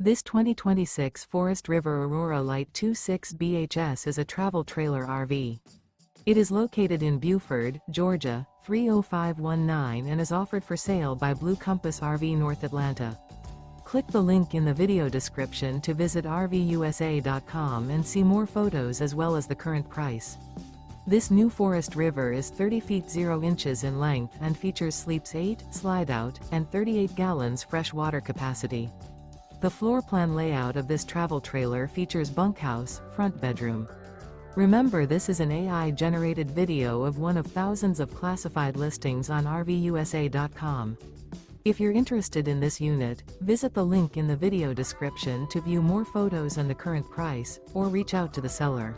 This 2026 Forest River Aurora Light 26 BHS is a travel trailer RV. It is located in Buford, Georgia, 30519 and is offered for sale by Blue Compass RV North Atlanta. Click the link in the video description to visit RVUSA.com and see more photos as well as the current price. This new Forest River is 30 feet 0 inches in length and features sleeps 8, Slideout, and 38 gallons fresh water capacity. The floor plan layout of this travel trailer features bunkhouse, front bedroom. Remember, this is an AI-generated video of one of thousands of classified listings on RVUSA.com. If you're interested in this unit, visit the link in the video description to view more photos and the current price, or reach out to the seller.